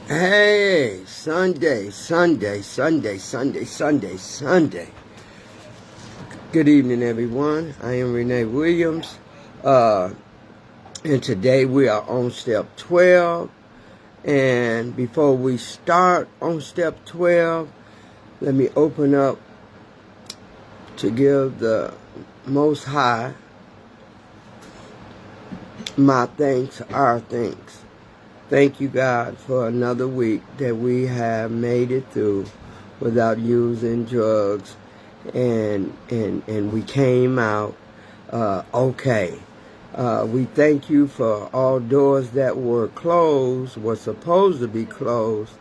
Hey, Sunday. Good evening, everyone. I am Renee Williams, and today we are on step 12. And before we start on step 12, let me open up to give the Most High my thanks, our thanks. Thank you, God, for another week that we have made it through without using drugs, and we came out okay. We thank you for all doors that were closed, were supposed to be closed,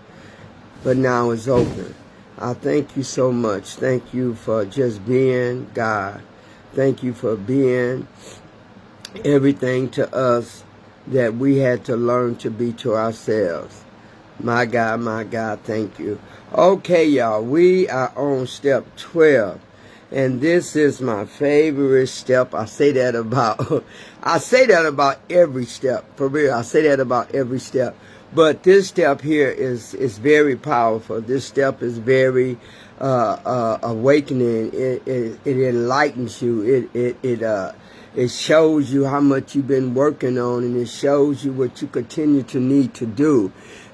but now it's open. I thank you so much. Thank you for just being God. Thank you for being everything to us that we had to learn to be to ourselves. My God, thank you. Okay, y'all, we are on step 12. And this is my favorite step. I say that about every step. For real, I say that about every step. But this step here is very powerful. This step is very awakening. It enlightens you. It shows you how much you've been working on, and it shows you what you continue to need to do.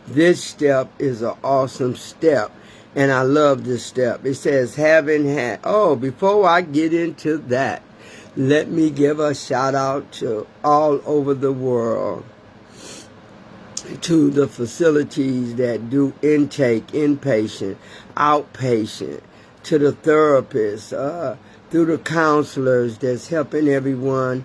This step is an awesome step, and I love this step. It says, before I get into that, let me give a shout out to all over the world, to the facilities that do intake, inpatient, outpatient, to the therapists, through the counselors that's helping everyone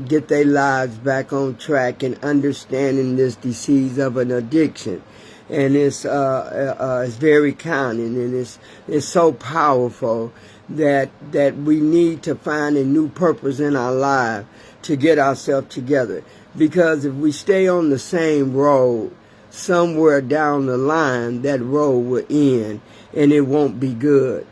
get their lives back on track and understanding this disease of an addiction. And it's very counting, and it's so powerful that we need to find a new purpose in our life to get ourselves together. Because if we stay on the same road, somewhere down the line, that road will end, and it won't be good.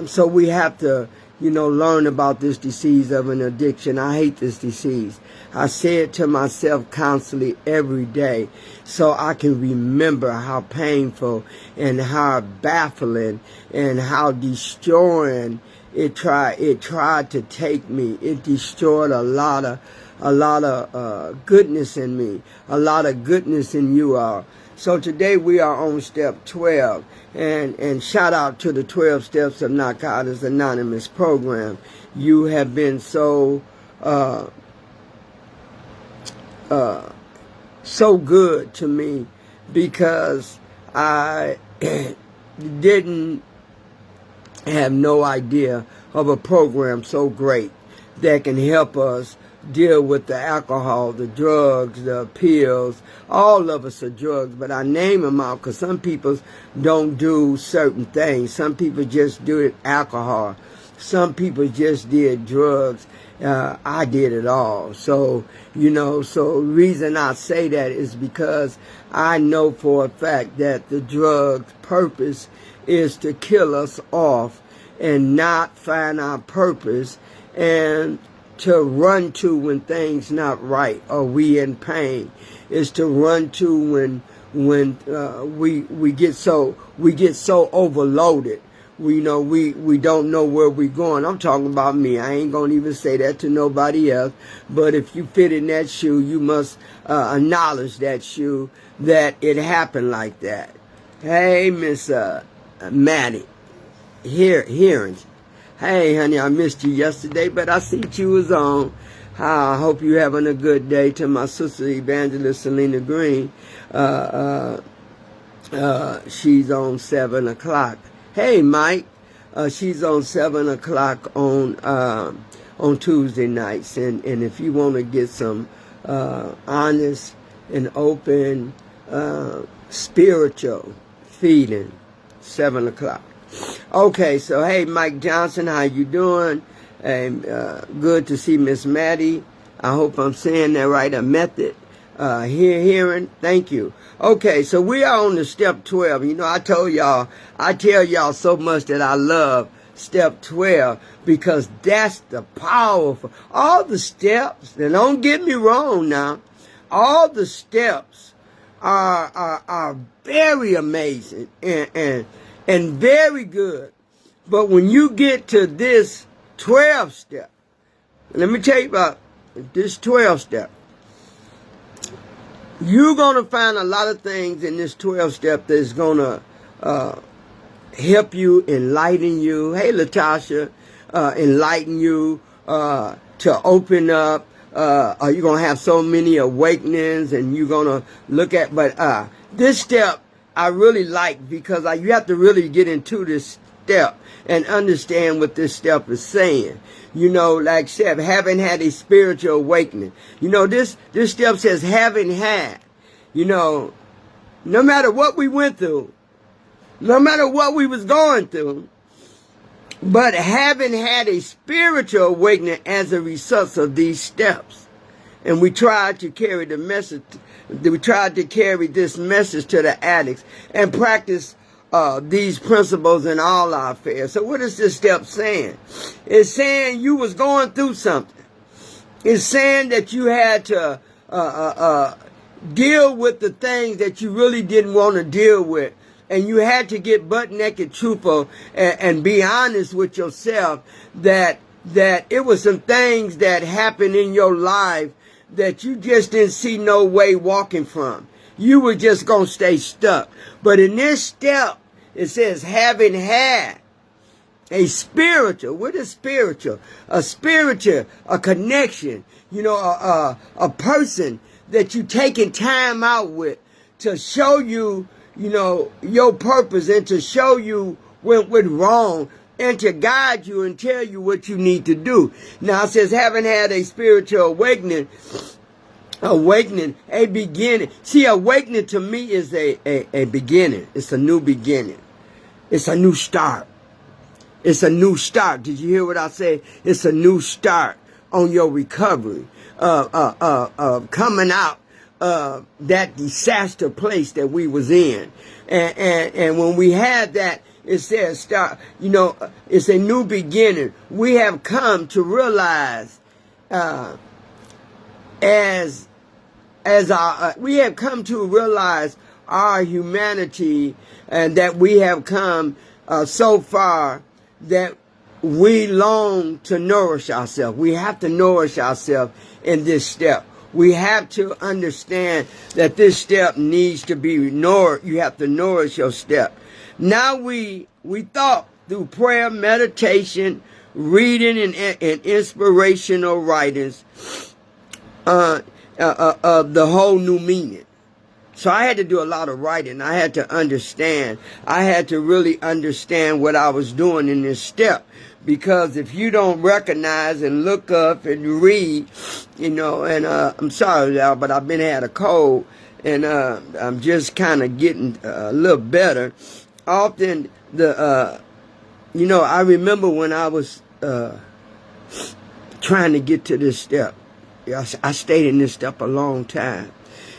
So we have to, learn about this disease of an addiction. I hate this disease. I say it to myself constantly every day so I can remember how painful and how baffling and how destroying it tried to take me. It destroyed a lot of goodness in me, a lot of goodness in you all. So today we are on step 12, and shout out to the 12 Steps of Narcotics Anonymous program. You have been so good to me, because I didn't have no idea of a program so great that can help us deal with the alcohol, the drugs, the pills. All of us are drugs, but I name them out because some people don't do certain things. Some people just do it alcohol. Some people just did drugs. I did it all. So, so the reason I say that is because I know for a fact that the drug's purpose is to kill us off and not find our purpose, and to run to when things not right or we in pain. Is to run to when we get so overloaded. We don't know where we're going. I'm talking about me. I ain't gonna even say that to nobody else. But if you fit in that shoe, you must acknowledge that shoe, that it happened like that. Hey, Miss Maddie, hearings. Hey, honey, I missed you yesterday, but I seen you was on. I hope you having a good day. To my sister, Evangelist Selena Green, she's on 7 o'clock. Hey, Mike, she's on 7 o'clock on Tuesday nights. And if you want to get some honest and open spiritual feeding, 7 o'clock. Okay, so hey, Mike Johnson, how you doing? And good to see Miss Maddie. I hope I'm saying that right. A method. Hearing. Thank you. Okay, so we are on the step 12. I tell y'all so much that I love step 12, because that's the powerful. All the steps, and don't get me wrong now, all the steps are very amazing and very good. But when you get to this 12 step, let me tell you about this 12 step. You're going to find a lot of things in this 12 step that's going to help you, enlighten you. Hey, Latasha, enlighten you to open up. You're going to have so many awakenings, and you're going to look at, but this step I really like, because you have to really get into this step and understand what this step is saying. You know, like said, having had a spiritual awakening. You know, this step says having had, you know, no matter what we went through, no matter what we was going through, but having had a spiritual awakening as a result of these steps. And we tried to carry the message, we tried to carry this message to the addicts and practice these principles in all our affairs. So what is this step saying? It's saying you was going through something. It's saying that you had to deal with the things that you really didn't want to deal with. And you had to get butt naked truthful and be honest with yourself that it was some things that happened in your life that you just didn't see no way walking from. You were just going to stay stuck. But in this step, it says having had a spiritual. What is spiritual? A spiritual, a connection. You know, a person that you taking time out with to show you, you know, your purpose, and to show you what went wrong, and to guide you and tell you what you need to do. Now it says having had a spiritual awakening, a beginning. See, awakening to me is a beginning. It's a new beginning. It's a new start. It's a new start. Did you hear what I said? It's a new start on your recovery, coming out that disaster place that we was in. And when we had that, it says start, you know, it's a new beginning. We have come to realize we have come to realize our humanity, and that we have come so far that we long to nourish ourselves. We have to nourish ourselves in this step. We have to understand that this step needs to be nourished. You have to nourish your step. Now we thought through prayer, meditation, reading, and inspirational writings of the whole new meaning. So I had to do a lot of writing. I had to understand. I had to really understand what I was doing in this step. Because if you don't recognize and look up and read, you know, and I'm sorry, y'all, but I've been had a cold, and I'm just kind of getting a little better. Often you know, I remember when I was trying to get to this step. I stayed in this step a long time.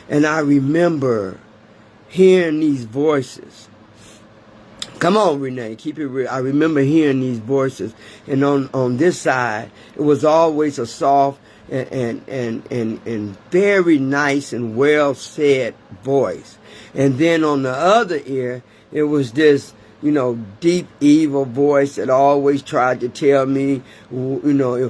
And I remember hearing these voices. Come on, Renee, keep it real. I remember hearing these voices. And on this side, it was always a soft and very nice and well said voice. And then on the other ear, it was this, you know, deep, evil voice that always tried to tell me, you know,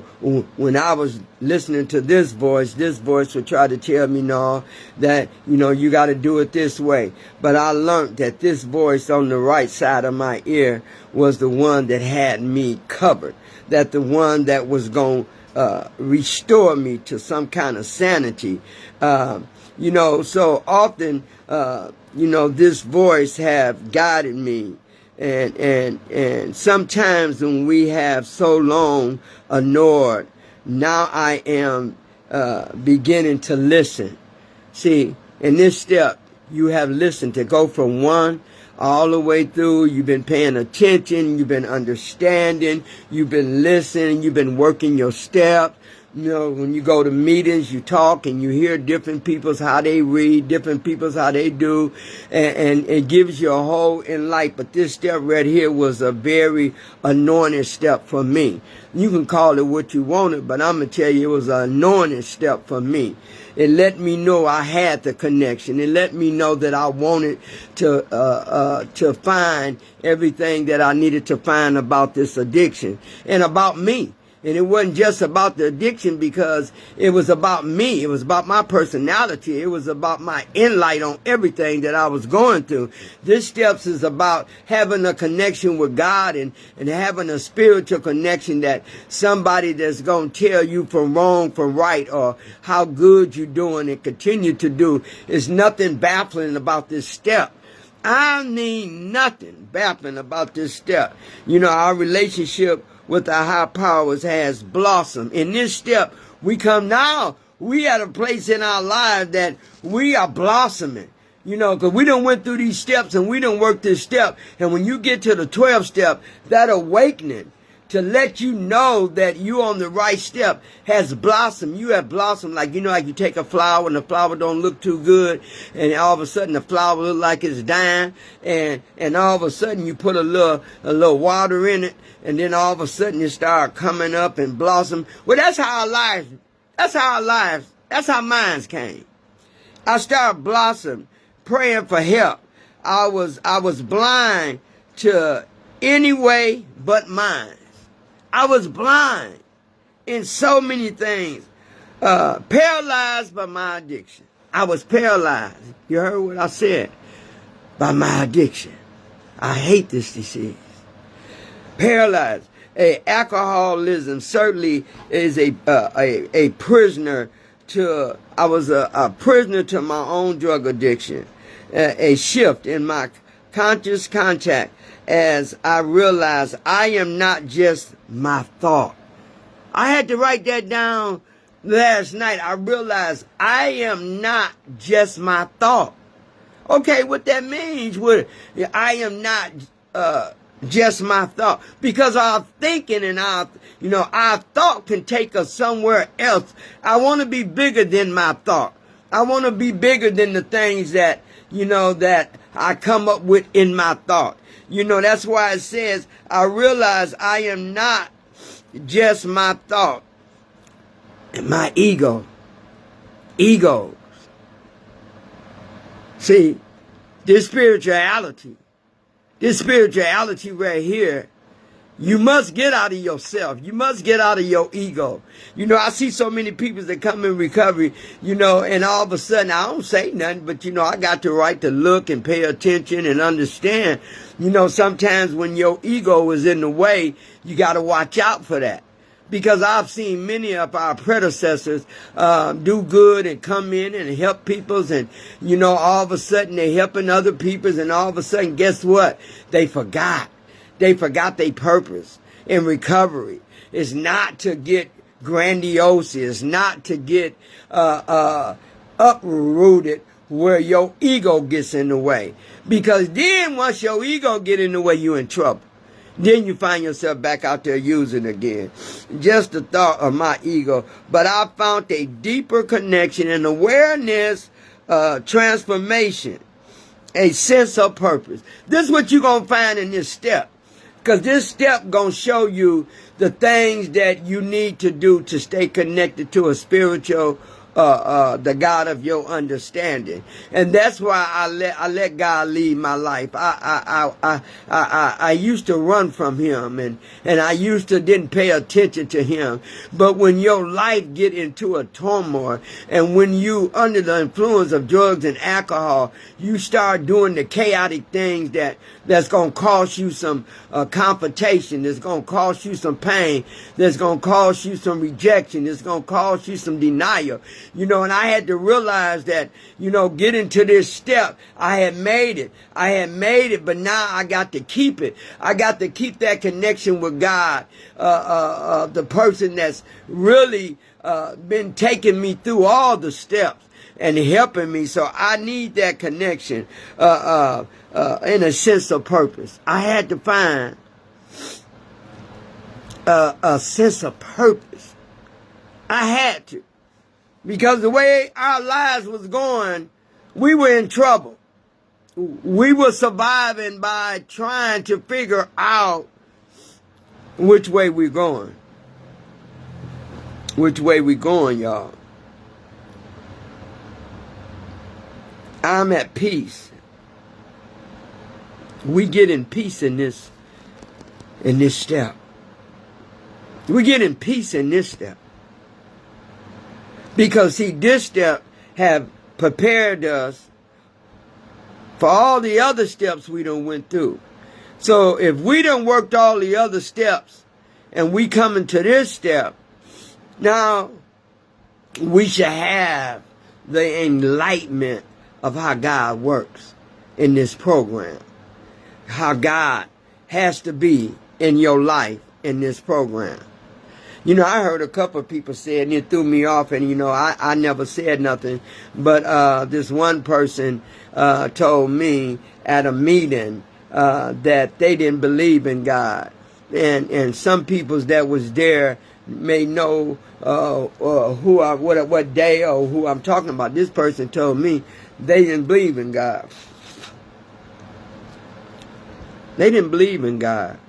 when I was listening to this voice would try to tell me, no, that, you know, you got to do it this way. But I learned that this voice on the right side of my ear was the one that had me covered, that the one that was going to restore me to some kind of sanity. You know, so often, you know, this voice have guided me. And sometimes when we have so long ignored, now I am beginning to listen. See, in this step, you have listened to go from one all the way through. You've been paying attention. You've been understanding. You've been listening. You've been working your step. You know, when you go to meetings, you talk and you hear different people's how they read, different people's how they do, and it gives you a whole enlight. But this step right here was a very anointed step for me. You can call it what you wanted, but I'm going to tell you it was an anointed step for me. It let me know I had the connection. It let me know that I wanted to find everything that I needed to find about this addiction and about me. And it wasn't just about the addiction because it was about me. It was about my personality. It was about my insight on everything that I was going through. This steps is about having a connection with God and having a spiritual connection that somebody that's going to tell you from wrong from right or how good you're doing and continue to do. Is nothing baffling about this step. I mean nothing baffling about this step. You know, our relationship with our high powers has blossomed. In this step, we come now, we at a place in our lives that we are blossoming. You know, because we done went through these steps and we done worked this step. And when you get to the 12th step, that awakening to let you know that you on the right step has blossomed. You have blossomed like, you know, like you take a flower and the flower don't look too good. And all of a sudden the flower look like it's dying. And all of a sudden you put a little water in it. And then all of a sudden you start coming up and blossom. Well, that's how mine came. I started blossoming, praying for help. I was blind to any way but mine. I was blind in so many things. Paralyzed by my addiction. I was paralyzed. You heard what I said? By my addiction. I hate this disease. Paralyzed. Alcoholism certainly is a prisoner to, I was a prisoner to my own drug addiction. A shift in my conscious contact as I realized I am not just my thought. I had to write that down last night. I realized I am not just my thought. Okay, what that means, I am not just my thought, because our thinking and our thought can take us somewhere else. I want to be bigger than my thought. I want to be bigger than the things that, that I come up with in my thought. That's why it says, I realize I am not just my thought and my egos. See, this spirituality right here, you must get out of yourself. You must get out of your ego. I see so many people that come in recovery, and all of a sudden, I don't say nothing, but, I got the right to look and pay attention and understand. Sometimes when your ego is in the way, you got to watch out for that. Because I've seen many of our predecessors do good and come in and help peoples, and all of a sudden they're helping other peoples, and all of a sudden, guess what? They forgot. They forgot their purpose in recovery. It's not to get grandiose. It's not to get uprooted where your ego gets in the way. Because then once your ego get in the way, you're in trouble. Then you find yourself back out there using again. Just the thought of my ego. But I found a deeper connection and awareness, transformation, a sense of purpose. This is what you're going to find in this step. Because this step going to show you the things that you need to do to stay connected to a spiritual the God of your understanding. And that's why I let God lead my life. I used to run from him, and I used to didn't pay attention to him. But when your life get into a turmoil, and when you under the influence of drugs and alcohol, you start doing the chaotic things that's going to cause you some confrontation, that's going to cause you some pain, that's going to cause you some rejection, that's going to cause you some denial. And I had to realize that, getting to this step, I had made it, but now I got to keep it. I got to keep that connection with God, the person that's really been taking me through all the steps and helping me. So I need that connection in a sense of purpose. I had to find a sense of purpose I had to. Because the way our lives was going, we were in trouble. We were surviving by trying to figure out which way we're going. Which way we going, y'all. I'm at peace. We get in peace in this step. We get in peace in this step. Because see, this step have prepared us for all the other steps we done went through. So if we done worked all the other steps and we come into this step, now we should have the enlightenment of how God works in this program. How God has to be in your life in this program. You know, I heard a couple of people say it and it threw me off, and you know, I never said nothing. But this one person told me at a meeting that they didn't believe in God. And some people that was there may know what day or who I'm talking about. This person told me they didn't believe in God. They didn't believe in God.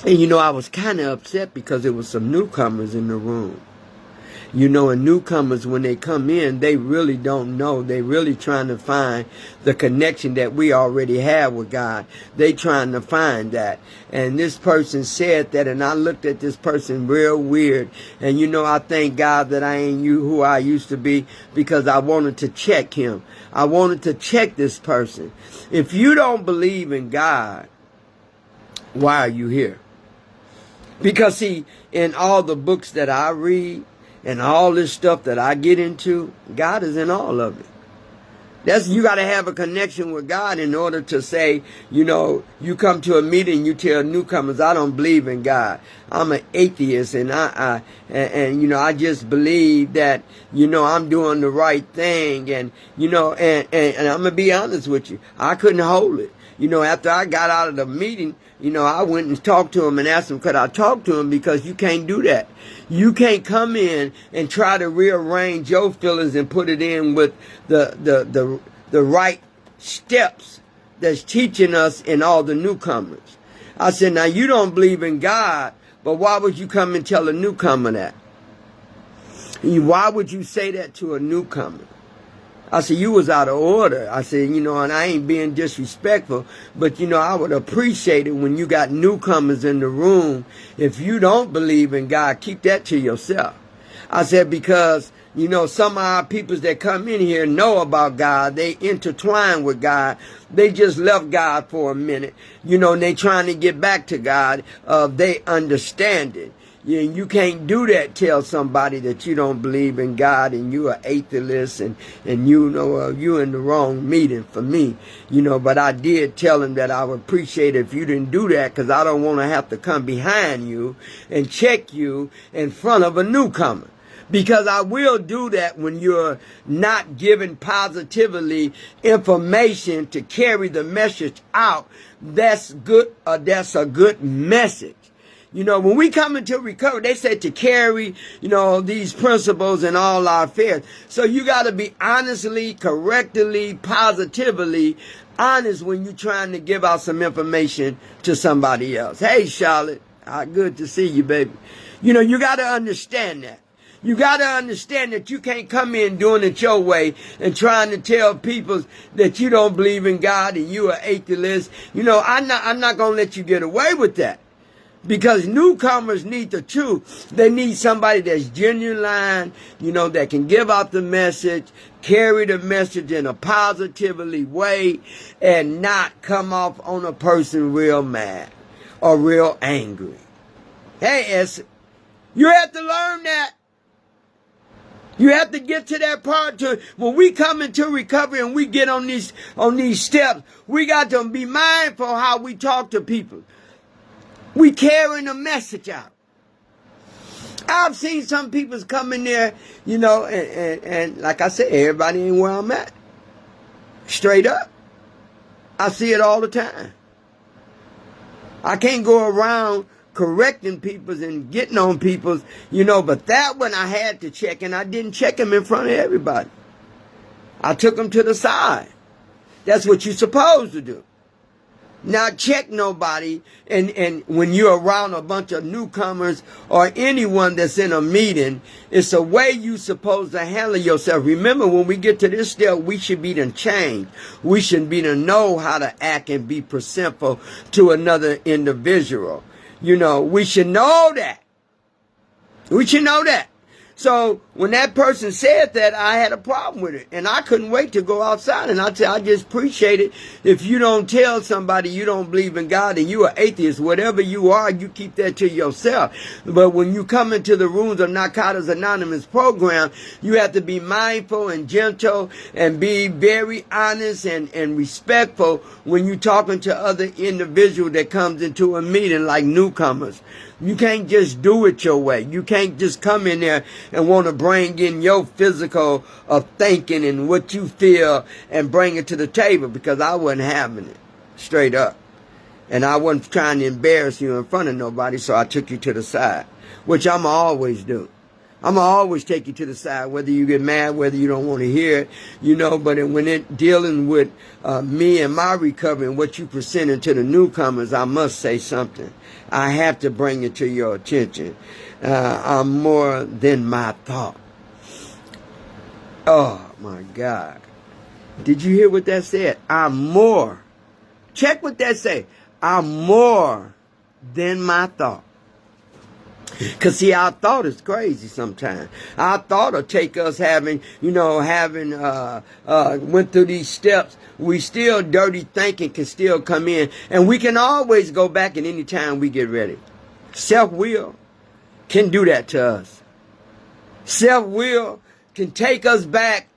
And you know, I was kind of upset because there was some newcomers in the room. You know, and newcomers, when they come in, they really don't know. They really trying to find the connection that we already have with God. They trying to find that. And this person said that, and I looked at this person real weird. And you know, I thank God that I ain't who I used to be, because I wanted to check him. I wanted to check this person. If you don't believe in God, why are you here? Because see, in all the books that I read and all this stuff that I get into, God is in all of it. You got to have a connection with God in order to say, you know, you come to a meeting, you tell newcomers, I don't believe in God. I'm an atheist, and you know, I just believe that, you know, I'm doing the right thing, and you know, and I'm gonna be honest with you, I couldn't hold it. You know, after I got out of the meeting, you know, I went and talked to him and asked him, could I talk to him? Because you can't do that. You can't come in and try to rearrange your feelings and put it in with the right steps that's teaching us in all the newcomers. I said, now you don't believe in God, but why would you come and tell a newcomer that? Why would you say that to a newcomer? I said, you was out of order. I said, you know, and I ain't being disrespectful, but, you know, I would appreciate it when you got newcomers in the room. If you don't believe in God, keep that to yourself. I said, because, you know, some of our peoples that come in here know about God. They intertwine with God. They just left God for a minute, you know, and they trying to get back to God. They understand it. You can't do that, tell somebody that you don't believe in God and you're an atheist, and you know, you're in the wrong meeting for me, you know. But I did tell him that I would appreciate it if you didn't do that, because I don't want to have to come behind you and check you in front of a newcomer. Because I will do that when you're not giving positively information to carry the message out. That's good. That's a good message. You know, when we come into recovery, they said to carry, you know, these principles in all our affairs. So you got to be honestly, correctly, positively honest when you're trying to give out some information to somebody else. Hey, Charlotte, good to see you, baby. You know, you got to understand that. You got to understand that you can't come in doing it your way and trying to tell people that you don't believe in God and you're an atheist. You know, I'm not going to let you get away with that. Because newcomers need the truth. They need somebody that's genuine, you know, that can give out the message, carry the message in a positively way, and not come off on a person real mad or real angry. Hey, Esther, you have to learn that. You have to get to that part. When we come into recovery and we get on these steps, we got to be mindful how we talk to people. We carrying the message out. I've seen some people come in there, you know, and like I said, everybody ain't where I'm at. Straight up. I see it all the time. I can't go around correcting people's and getting on people's, but that one I had to check, and I didn't check him in front of everybody. I took him to the side. That's what you're supposed to do. Not check nobody, and when you're around a bunch of newcomers or anyone that's in a meeting, it's a way you're supposed to handle yourself. Remember, when we get to this step, we should be done changed. We should be to know how to act and be presentful to another individual. We should know that. We should know that. So when that person said that, I had a problem with it. And I couldn't wait to go outside. And I just appreciate it. If you don't tell somebody you don't believe in God and you are atheist, whatever you are, you keep that to yourself. But when you come into the rooms of Narcotics Anonymous program, you have to be mindful and gentle and be very honest and respectful when you're talking to other individuals that comes into a meeting like newcomers. You can't just do it your way. You can't just come in there and want to bring in your physical of thinking and what you feel and bring it to the table, because I wasn't having it, straight up. And I wasn't trying to embarrass you in front of nobody, so I took you to the side, which I'm always do. I'm going to always take you to the side, whether you get mad, whether you don't want to hear it, but when it dealing with me and my recovery and what you presenting to the newcomers, I must say something. I have to bring it to your attention. I'm more than my thought. Oh, my God. Did you hear what that said? I'm more. Check what that say. I'm more than my thought. Because, see, our thought is crazy sometimes. Our thought will take us having went through these steps. We still dirty thinking can still come in. And we can always go back at any time we get ready. Self-will can do that to us. Self-will can take us back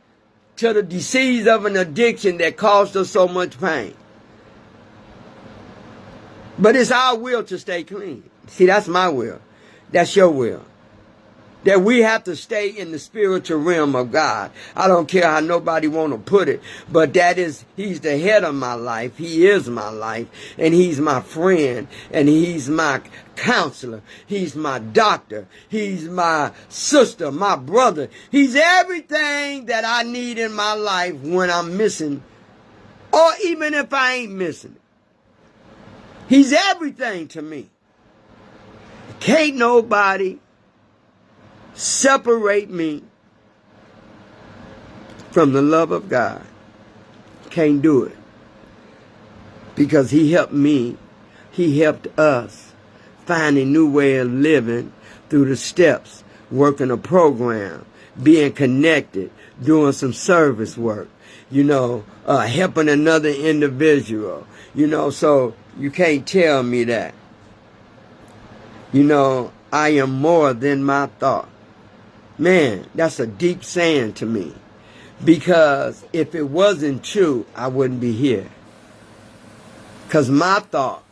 to the disease of an addiction that caused us so much pain. But it's our will to stay clean. See, that's my will. That's your will. That we have to stay in the spiritual realm of God. I don't care how nobody want to put it, but he's the head of my life. He is my life, and he's my friend, and he's my counselor. He's my doctor. He's my sister, my brother. He's everything that I need in my life when I'm missing, or even if I ain't missing it. He's everything to me. Can't nobody separate me from the love of God. Can't do it. Because he helped me. He helped us find a new way of living through the steps, working a program, being connected, doing some service work, helping another individual, so you can't tell me that. I am more than my thought. Man, that's a deep saying to me. Because if it wasn't true, I wouldn't be here. Because my thought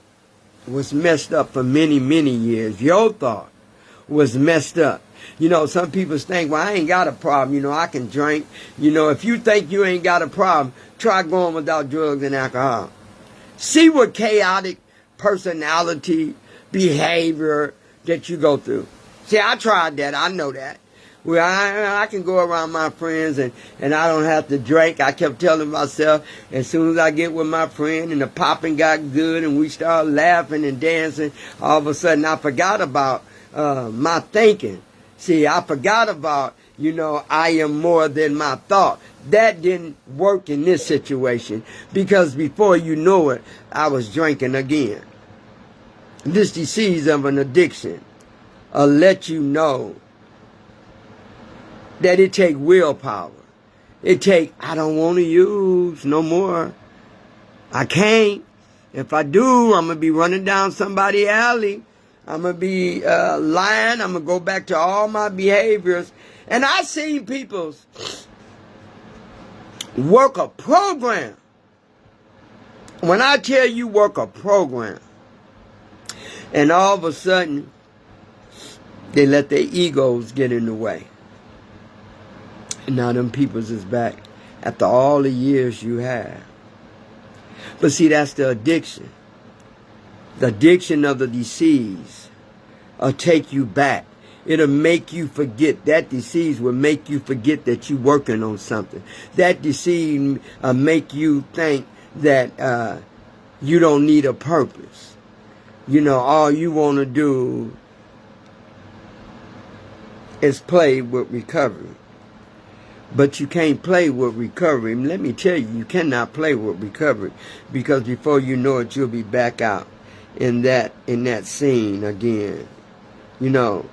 was messed up for many, many years. Your thought was messed up. Some people think, well, I ain't got a problem. I can drink. If you think you ain't got a problem, try going without drugs and alcohol. See what chaotic personality, behavior that you go through. See, I tried that. I know that. Well, I can go around my friends and I don't have to drink. I kept telling myself, as soon as I get with my friend and the popping got good and we start laughing and dancing, all of a sudden I forgot about my thinking. See, I forgot about, I am more than my thought. That didn't work in this situation, because before you know it, I was drinking again. This disease of an addiction will let you know that it take willpower. It take, I don't want to use no more. I can't. If I do, I'm going to be running down somebody's alley. I'm going to be lying. I'm going to go back to all my behaviors. And I seen people work a program. When I tell you work a program, and all of a sudden, they let their egos get in the way. And now them peoples is back after all the years you have. But see, that's the addiction. The addiction of the disease take you back. It'll make you forget. That disease will make you forget that you're working on something. That disease make you think that you don't need a purpose. You know, all you want to do is play with recovery. But you can't play with recovery. And let me tell you, you cannot play with recovery, because before you know it, you'll be back out in that scene again. You know,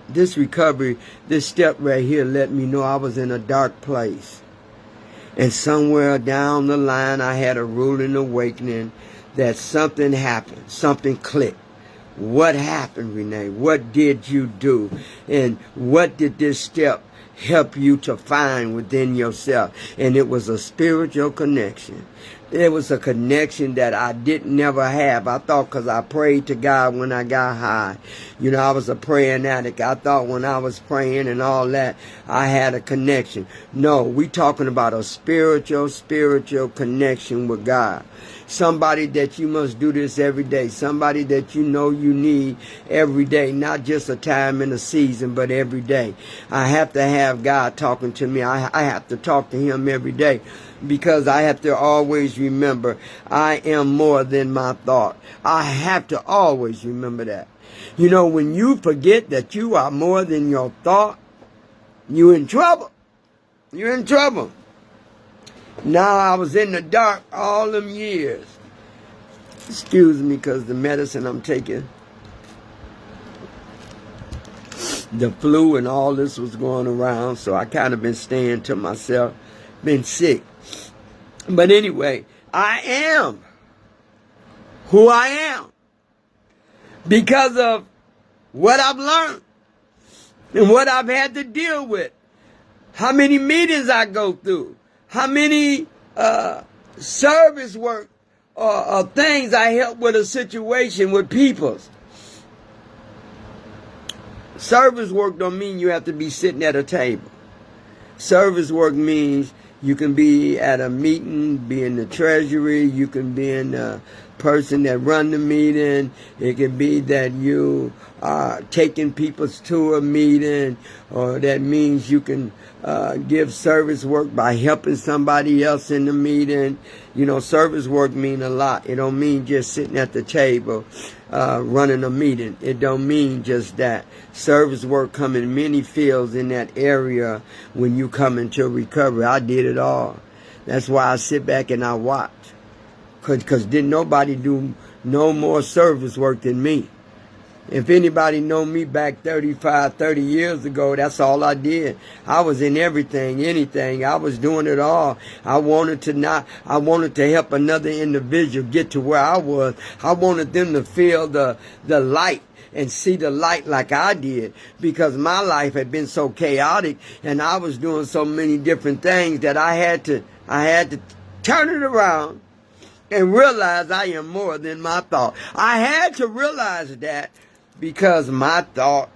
this recovery, this step right here let me know I was in a dark place. And somewhere down the line, I had a ruling awakening that something happened, something clicked. What happened, Renee? What did you do? And what did this step help you to find within yourself? And it was a spiritual connection. It was a connection that I didn't never have. I thought because I prayed to God when I got high. You know, I was a praying addict. I thought when I was praying and all that, I had a connection. No, we talking about a spiritual connection with God. Somebody that you must do this every day. Somebody that you know you need every day. Not just a time in a season, but every day. I have to have God talking to me. I have to talk to Him every day, because I have to always remember I am more than my thought. I have to always remember that. You know, when you forget that you are more than your thought, you're in trouble. You're in trouble. Now I was in the dark all them years. Excuse me, because the medicine I'm taking, the flu and all this was going around, so I kind of been staying to myself, been sick. But anyway, I am who I am because of what I've learned and what I've had to deal with. How many meetings I go through. How many service work or things I help with a situation with people. Service work don't mean you have to be sitting at a table. Service work means you can be at a meeting, be in the treasury, you can be in the person that run the meeting. It can be that you are taking people to a meeting, or that means you can give service work by helping somebody else in the meeting. You know, service work mean a lot. It don't mean just sitting at the table running a meeting. It don't mean just that. Service work come in many fields in that area when you come into recovery. I did it all. That's why I sit back and I watch. Because didn't nobody do no more service work than me. If anybody know me back 30 years ago, that's all I did. I was in everything, anything. I was doing it all. I wanted to help another individual get to where I was. I wanted them to feel the light and see the light like I did, because my life had been so chaotic and I was doing so many different things that I had to turn it around and realize I am more than my thought. I had to realize that, because my thought,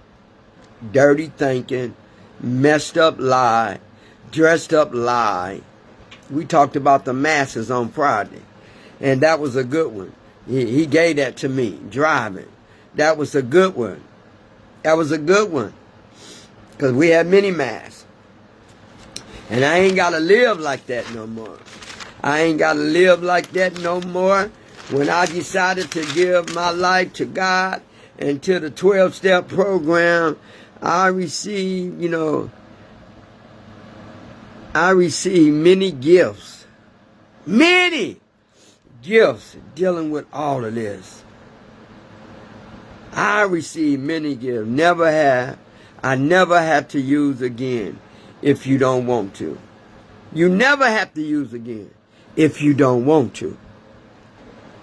dirty thinking, messed up lie, dressed up lie. We talked about the masses on Friday, and that was a good one. He gave that to me, driving. That was a good one. That was a good one, because we had many masks. And I ain't got to live like that no more. I ain't got to live like that no more. When I decided to give my life to God and to the 12-step program, I received many gifts. Many gifts dealing with all of this. I received many gifts. I never have to use again if you don't want to. You never have to use again if you don't want to.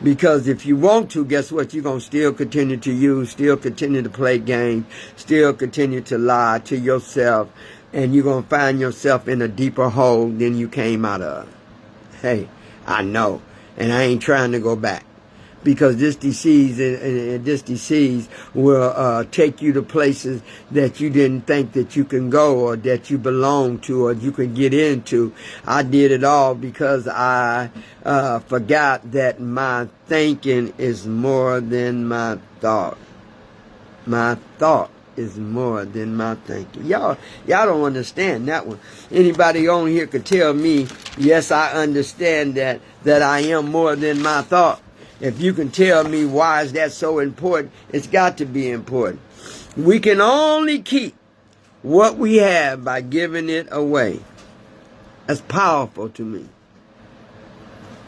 Because if you want to, guess what? You're going to still continue to use, still continue to play games, still continue to lie to yourself, and you're going to find yourself in a deeper hole than you came out of. Hey, I know, and I ain't trying to go back. Because this disease will take you to places that you didn't think that you can go, or that you belong to, or you can get into. I did it all because I forgot that my thinking is more than my thought. My thought is more than my thinking. Y'all don't understand that one. Anybody on here could tell me, yes, I understand that I am more than my thought. If you can tell me why is that so important, it's got to be important. We can only keep what we have by giving it away. That's powerful to me.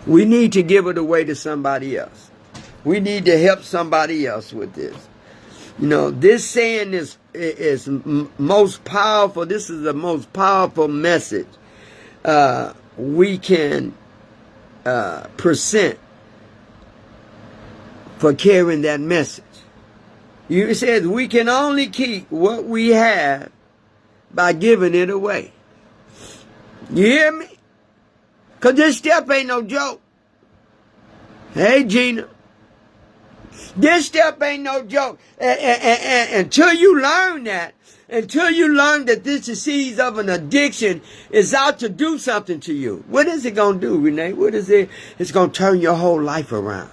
We need to give it away to somebody else. We need to help somebody else with this. You know, this saying is most powerful. This is the most powerful message we can present for carrying that message. It says we can only keep what we have by giving it away. You hear me? Because this step ain't no joke. Hey, Gina. This step ain't no joke. And until you learn that, this disease of an addiction is out to do something to you. What is it going to do, Renee? What is it? It's going to turn your whole life around.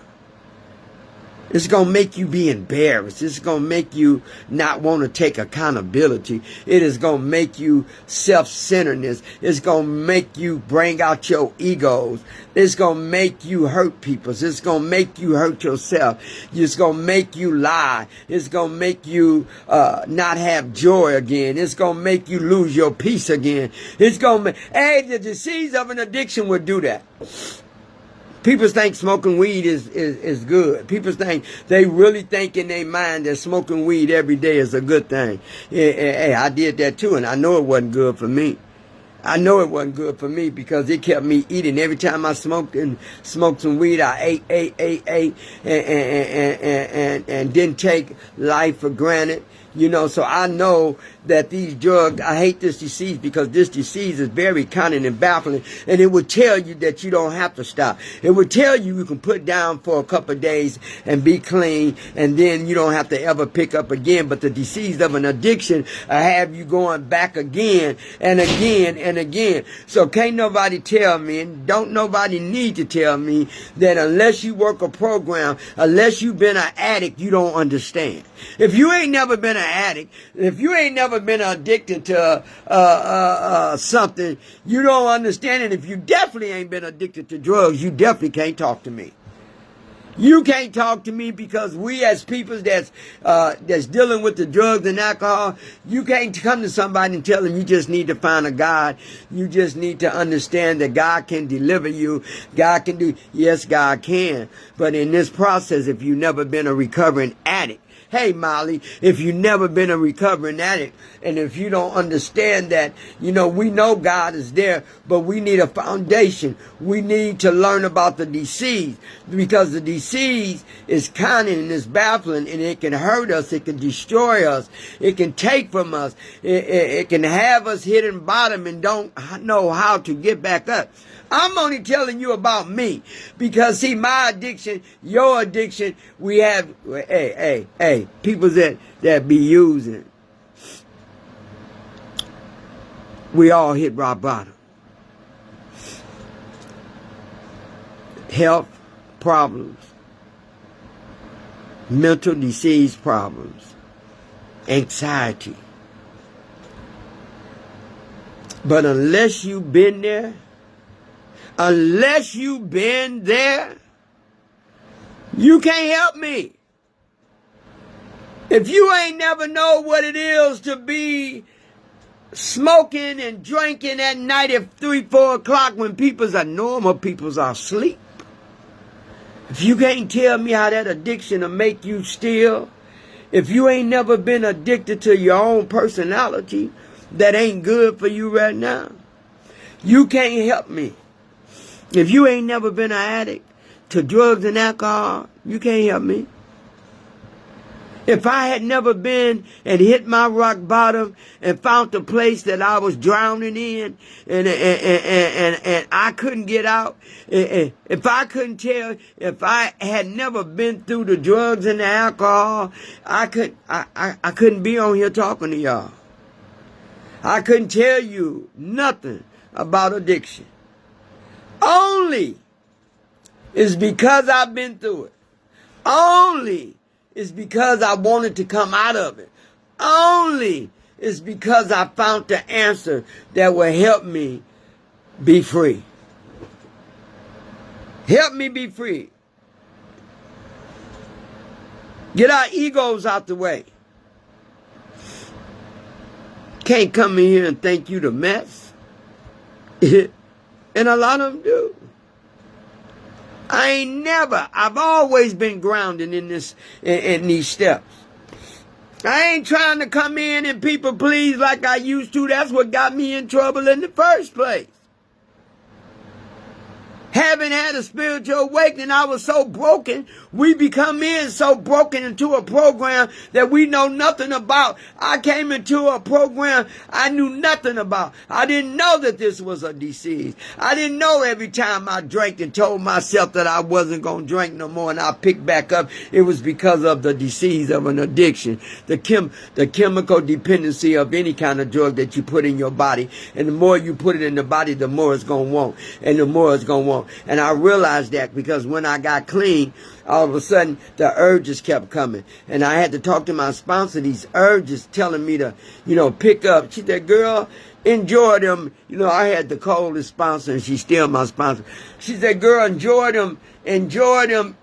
It's going to make you be embarrassed. It's going to make you not want to take accountability. It is going to make you self-centeredness. It's going to make you bring out your egos. It's going to make you hurt people. It's going to make you hurt yourself. It's going to make you lie. It's going to make you not have joy again. It's going to make you lose your peace again. It's going to make, hey, the disease of an addiction would do that. People think smoking weed is good. People they really think in their mind that smoking weed every day is a good thing. Hey, I did that too, and I know it wasn't good for me. I know it wasn't good for me because it kept me eating. Every time I smoked some weed, I ate, and didn't take life for granted. You know, so I know that these drugs, I hate this disease because this disease is very cunning and baffling. And it would tell you that you don't have to stop. It would tell you can put down for a couple of days and be clean, and then you don't have to ever pick up again. But the disease of an addiction will have you going back again and again and again. So can't nobody tell me, and don't nobody need to tell me, that unless you work a program, unless you've been an addict, you don't understand. If you ain't never been an addict, if you ain't never been addicted to something, you don't understand it. If you definitely ain't been addicted to drugs, you definitely can't talk to me. You can't talk to me because we as people that's dealing with the drugs and alcohol, you can't come to somebody and tell them you just need to find a God. You just need to understand that God can deliver you. God can do, yes, God can. But in this process, if you've never been a recovering addict, hey, Molly, if you've never been a recovering addict, and if you don't understand that, you know, we know God is there, but we need a foundation. We need to learn about the disease, because the disease is cunning and it's baffling, and it can hurt us. It can destroy us. It can take from us. It can have us hitting bottom and don't know how to get back up. I'm only telling you about me because, see, my addiction, your addiction, we have, hey, people that be using. We all hit rock bottom. Health problems, mental disease problems, anxiety. But unless you've been there, you can't help me. If you ain't never know what it is to be smoking and drinking at night at 3, 4 o'clock when normal peoples are asleep. If you can't tell me how that addiction will make you still, if you ain't never been addicted to your own personality that ain't good for you right now, you can't help me. If you ain't never been an addict to drugs and alcohol, you can't help me. If I had never been and hit my rock bottom and found the place that I was drowning in and I couldn't get out, if I couldn't tell, if I had never been through the drugs and the alcohol, I couldn't be on here talking to y'all. I couldn't tell you nothing about addiction. Only is because I've been through it. Only is because I wanted to come out of it. Only is because I found the answer that will help me be free. Help me be free. Get our egos out the way. Can't come in here and think you the mess. And a lot of them do. I've always been grounded in these steps. I ain't trying to come in and people please like I used to. That's what got me in trouble in the first place. Having had a spiritual awakening, I was so broken. We become so broken into a program that we know nothing about. I came into a program I knew nothing about. I didn't know that this was a disease. I didn't know every time I drank and told myself that I wasn't going to drink no more and I picked back up, it was because of the disease of an addiction, the chemical dependency of any kind of drug that you put in your body. And the more you put it in the body, the more it's going to want. And the more it's going to want. And I realized that because when I got clean, all of a sudden the urges kept coming. And I had to talk to my sponsor, these urges telling me to, pick up. She said, girl, enjoy them. I had the coldest sponsor and she's still my sponsor. She said, girl, enjoy them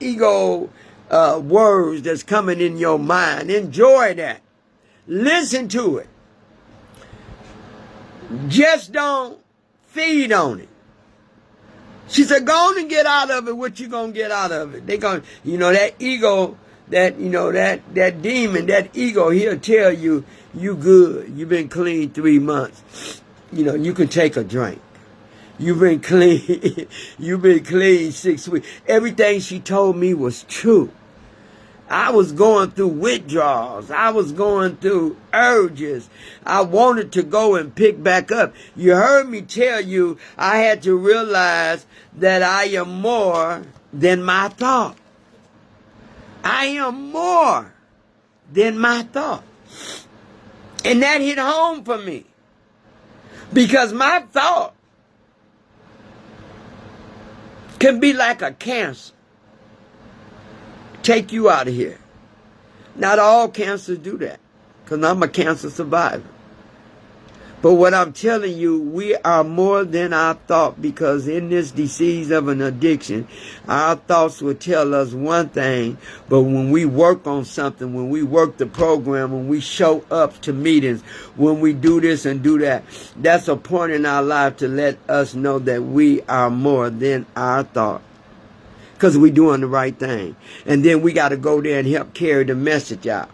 ego words that's coming in your mind. Enjoy that. Listen to it. Just don't feed on it. She said, go on and get out of it what you going to get out of it. They going to, that ego, that demon, that ego, he'll tell you, you good. You've been clean 3 months. You can take a drink. You've been clean. You've been clean 6 weeks. Everything she told me was true. I was going through withdrawals. I was going through urges. I wanted to go and pick back up. You heard me tell you I had to realize that I am more than my thought. I am more than my thought. And that hit home for me. Because my thought can be like a cancer. Take you out of here. Not all cancers do that, because I'm a cancer survivor. But what I'm telling you, we are more than our thought, because in this disease of an addiction, our thoughts will tell us one thing, but when we work on something, when we work the program, when we show up to meetings, when we do this and do that, that's a point in our life to let us know that we are more than our thought. Because we're doing the right thing. And then we got to go there and help carry the message out.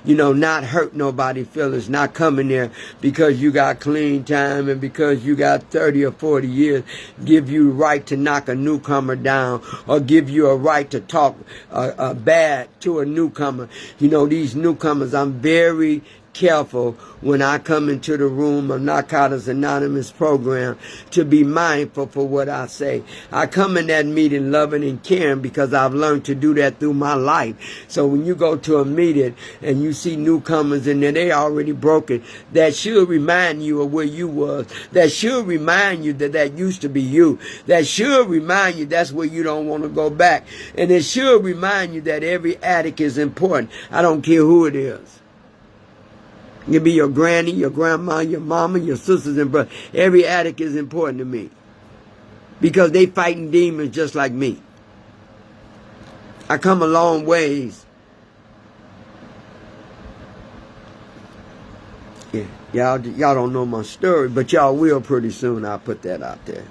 Not hurt nobody's feelings, not coming there because you got clean time and because you got 30 or 40 years, give you the right to knock a newcomer down or give you a right to talk bad to a newcomer. These newcomers, I'm very careful when I come into the room of Narcotics Anonymous program to be mindful for what I say. I come in that meeting loving and caring because I've learned to do that through my life. So when you go to a meeting and you see newcomers in there, they already broken, that should remind you of where you was. That should remind you that used to be you. That should remind you that's where you don't want to go back. And it should remind you that every addict is important. I don't care who it is. It can be your granny, your grandma, your mama, your sisters and brothers. Every addict is important to me. Because they fighting demons just like me. I come a long ways. Yeah, y'all don't know my story, but y'all will pretty soon. I'll put that out there.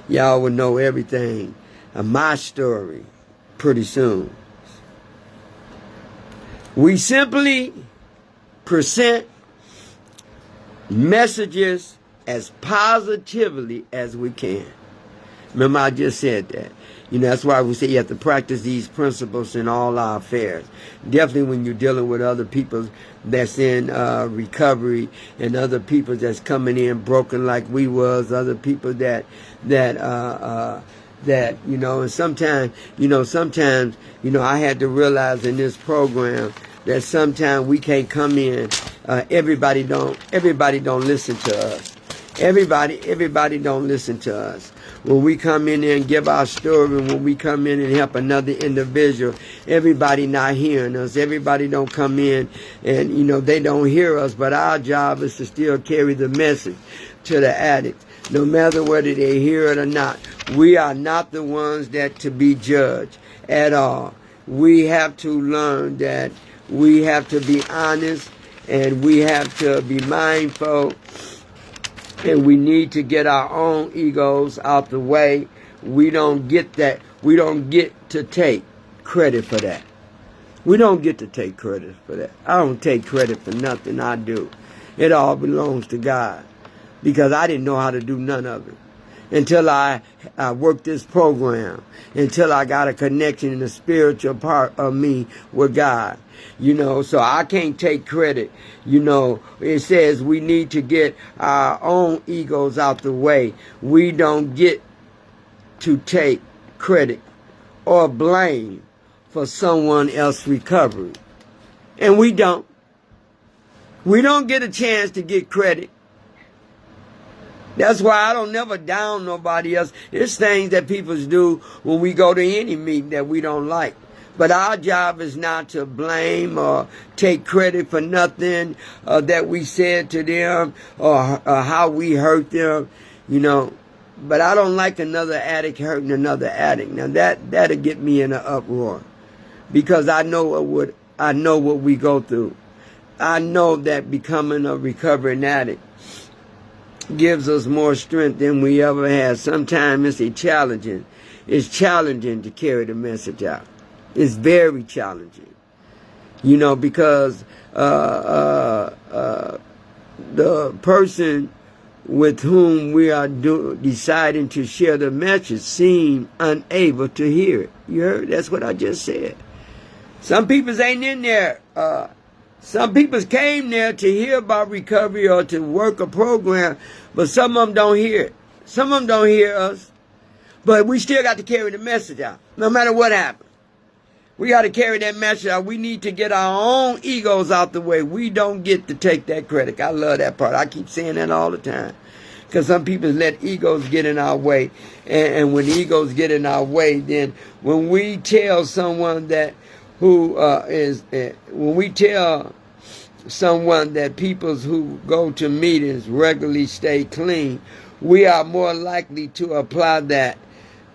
Y'all will know everything of my story pretty soon. We simply present messages as positively as we can. Remember, I just said that. That's why we say you have to practice these principles in all our affairs. Definitely when you're dealing with other people that's in recovery and other people that's coming in broken like we was, other people that and sometimes I had to realize in this program that sometimes we can't come in. Everybody don't listen to us. Everybody don't listen to us. when we come in there and give our story, when we come in and help another individual, everybody not hearing us. Everybody don't come in and, they don't hear us. But our job is to still carry the message to the addicts, no matter whether they hear it or not. We are not the ones that to be judged at all. We have to learn that we have to be honest, and we have to be mindful, and we need to get our own egos out the way. We don't get that. We don't get to take credit for that. We don't get to take credit for that. I don't take credit for nothing I do. It all belongs to God, because I didn't know how to do none of it until I worked this program, until I got a connection in the spiritual part of me with God. So I can't take credit. It says we need to get our own egos out the way. We don't get to take credit or blame for someone else's recovery. And we don't. We don't get a chance to get credit. That's why I don't never down nobody else. It's things that people do when we go to any meeting that we don't like. But our job is not to blame or take credit for nothing that we said to them or how we hurt them, But I don't like another addict hurting another addict. Now that'll get me in an uproar, because I know what we go through. I know that becoming a recovering addict gives us more strength than we ever had. Sometimes it's challenging. It's challenging to carry the message out. It's very challenging, because the person with whom we are deciding to share the message seem unable to hear it. You heard? That's what I just said. Some people ain't in there. Some people came there to hear about recovery or to work a program, but some of them don't hear it. Some of them don't hear us, but we still got to carry the message out, no matter what happens. We got to carry that message out. We need to get our own egos out the way. We don't get to take that credit. I love that part. I keep saying that all the time, because some people let egos get in our way. And when egos get in our way, then when we tell someone that when we tell someone that people who go to meetings regularly stay clean, we are more likely to apply that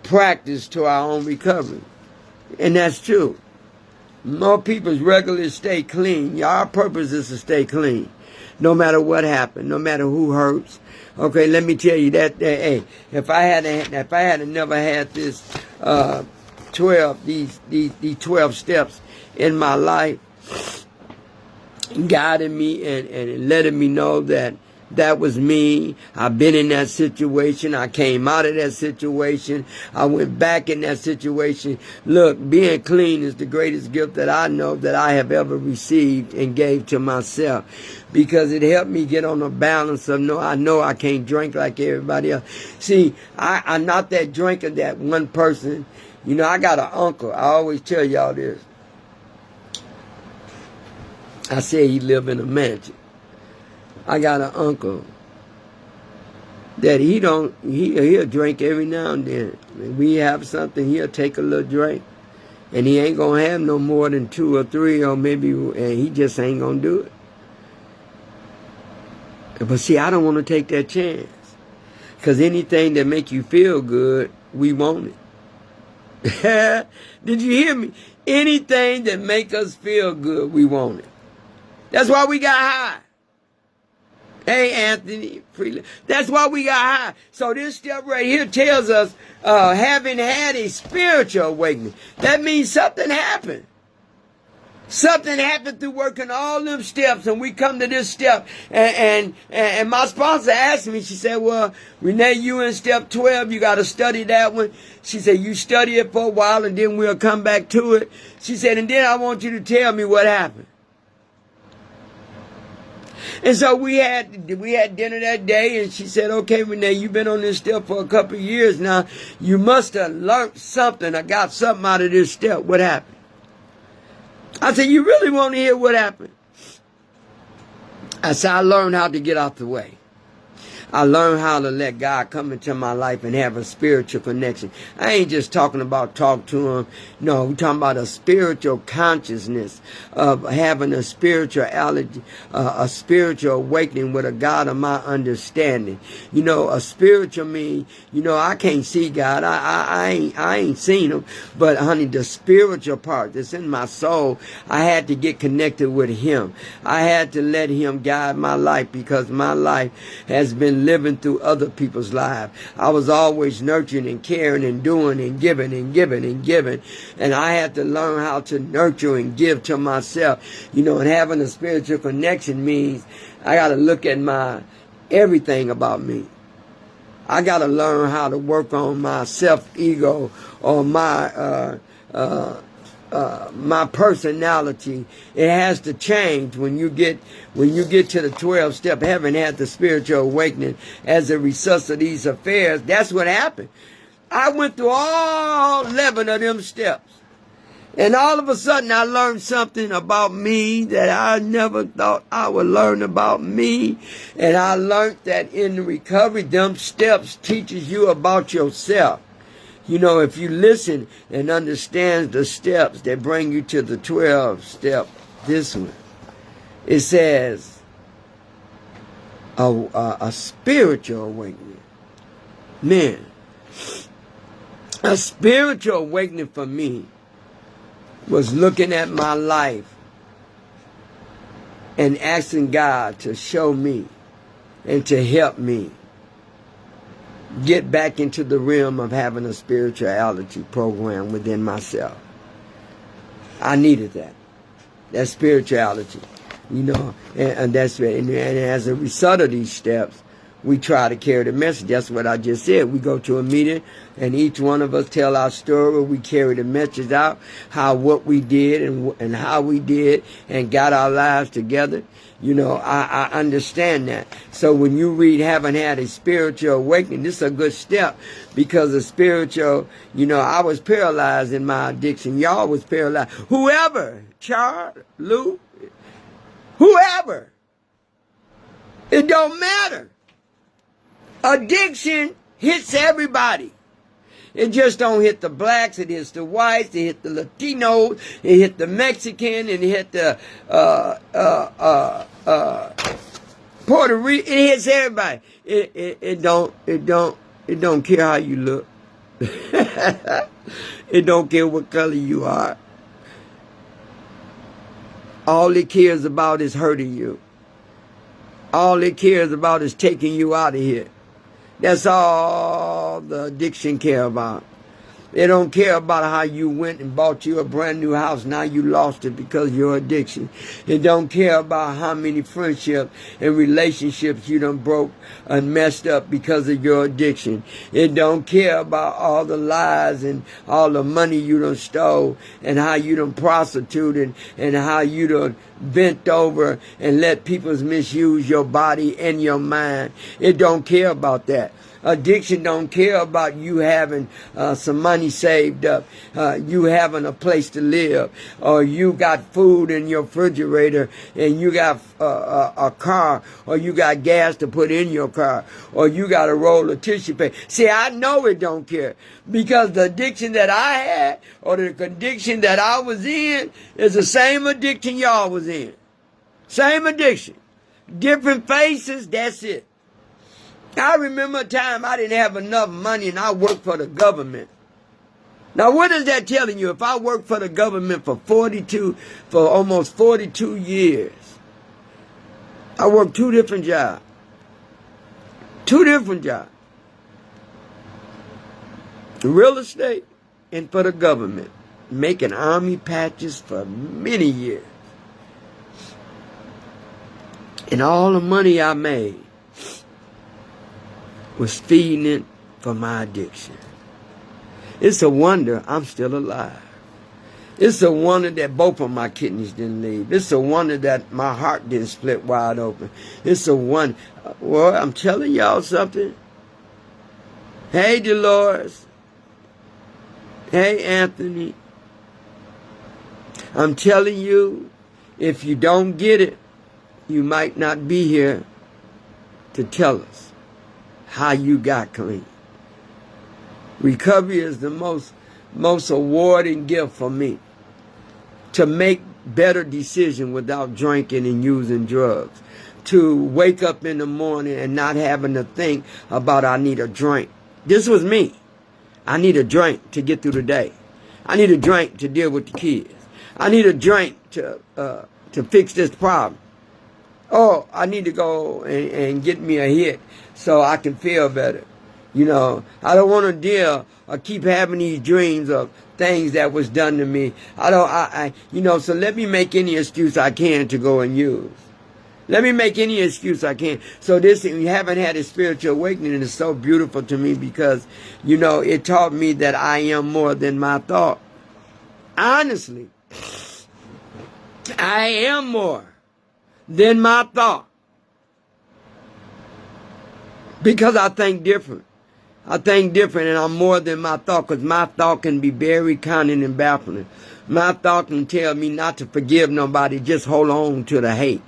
practice to our own recovery. And that's true. More people regularly stay clean. Our purpose is to stay clean, no matter what happened, no matter who hurts. Okay, let me tell you that. Hey, if I had never had this 12 steps in my life, guiding me and letting me know that was me. I've been in that situation. I came out of that situation. I went back in that situation. Look, being clean is the greatest gift that I know that I have ever received and gave to myself, because it helped me get on a balance of I know I can't drink like everybody else. See, I'm not that drinker that one person. I got an uncle. I always tell y'all this. I say he live in a mansion. I got an uncle that he'll drink every now and then. When we have something, he'll take a little drink, and he ain't gonna have no more than 2 or 3, or maybe, and he just ain't gonna do it. But see, I don't want to take that chance, because anything that make you feel good, we want it. Did you hear me? Anything that make us feel good, we want it. That's why we got high. Hey, Anthony Freeland. That's why we got high. So this step right here tells us, having had a spiritual awakening. That means something happened. Something happened through working all them steps, and we come to this step. And my sponsor asked me, she said, well, Renee, you in step 12, you got to study that one. She said, you study it for a while, and then we'll come back to it. She said, and then I want you to tell me what happened. And so we had dinner that day, and she said, okay, Renee, you've been on this step for a couple of years now. You must have learned something or got something out of this step. What happened? I said, you really want to hear what happened? I said, I learned how to get out the way. I learned how to let God come into my life and have a spiritual connection. I ain't just talking about talk to him. No, we're talking about a spiritual consciousness of having a spirituality, a spiritual awakening with a God of my understanding. You know, a spiritual mean, you know, I can't see God. I ain't seen him. But honey, the spiritual part that's in my soul, I had to get connected with him. I had to let him guide my life, because my life has been living through other people's lives. I was always nurturing and caring and doing and giving and giving and giving. And I had to learn how to nurture and give to myself. You know, and having a spiritual connection means I got to look at my everything about me. I got to learn how to work on my self-ego, or my personality. It has to change when you get to the 12 step. Heaven had the spiritual awakening as a result of these affairs. That's what happened. I went through all 11 of them steps. And all of a sudden I learned something about me that I never thought I would learn about me. And I learned that in recovery, them steps teaches you about yourself. You know, if you listen and understand the steps that bring you to the 12 step, this one, it says a spiritual awakening. Man, a spiritual awakening for me was looking at my life and asking God to show me and to help me get back into the realm of having a spirituality program within myself. I needed that spirituality, you know, and that's and as a result of these steps, we try to carry the message. That's what I just said. We go to a meeting and each one of us tell our story. We carry the message out, what we did and how we did and got our lives together. You know, I understand that. So when you read haven't had a spiritual awakening, this is a good step, because the spiritual, you know, I was paralyzed in my addiction. Y'all was paralyzed. Whoever, Charles, Lou, whoever, it don't matter. Addiction hits everybody. It just don't hit the blacks. It hits the whites. It hit the Latinos. It hit the Mexican. It hit the Puerto Rican. It hits everybody. It don't care how you look. It don't care what color you are. All it cares about is hurting you. All it cares about is taking you out of here. That's all the addiction care about. They don't care about how you went and bought you a brand new house. Now you lost it because of your addiction. It don't care about how many friendships and relationships you done broke and messed up because of your addiction. It don't care about all the lies and all the money you done stole and how you done prostituted and how you done bent over and let people misuse your body and your mind. It don't care about that. Addiction don't care about you having some money saved up, you having a place to live, or you got food in your refrigerator and you got a car, or you got gas to put in your car, or you got a roll of tissue paper. See, I know it don't care, because the addiction that I had or the addiction that I was in is the same addiction y'all was in. Same addiction. Different faces, that's it. I remember a time I didn't have enough money and I worked for the government. Now, what is that telling you? If I worked for the government for almost 42 years, I worked two different jobs. Real estate and for the government. Making army patches for many years. And all the money I made was feeding it for my addiction. It's a wonder I'm still alive. It's a wonder that both of my kidneys didn't leave. It's a wonder that my heart didn't split wide open. It's a wonder. Well, I'm telling y'all something. Hey, Dolores. Hey, Anthony. I'm telling you, if you don't get it, you might not be here to tell us. how you got clean. Recovery is the most rewarding gift for me. To make better decisions without drinking and using drugs. To wake up in the morning and not having to think about I need a drink. This was me. I need a drink to get through the day. I need a drink to deal with the kids. I need a drink to fix this problem. Oh, I need to go and get me a hit so I can feel better. You know, I don't want to deal or keep having these dreams of things that was done to me. So let me make any excuse I can to go and use. Let me make any excuse I can. So this, you haven't had a spiritual awakening, and it's so beautiful to me because, it taught me that I am more than my thought. Honestly, I am more than my thought. Because I think different. I think different, and I'm more than my thought, because my thought can be very cunning and baffling. My thought can tell me not to forgive nobody, just hold on to the hate.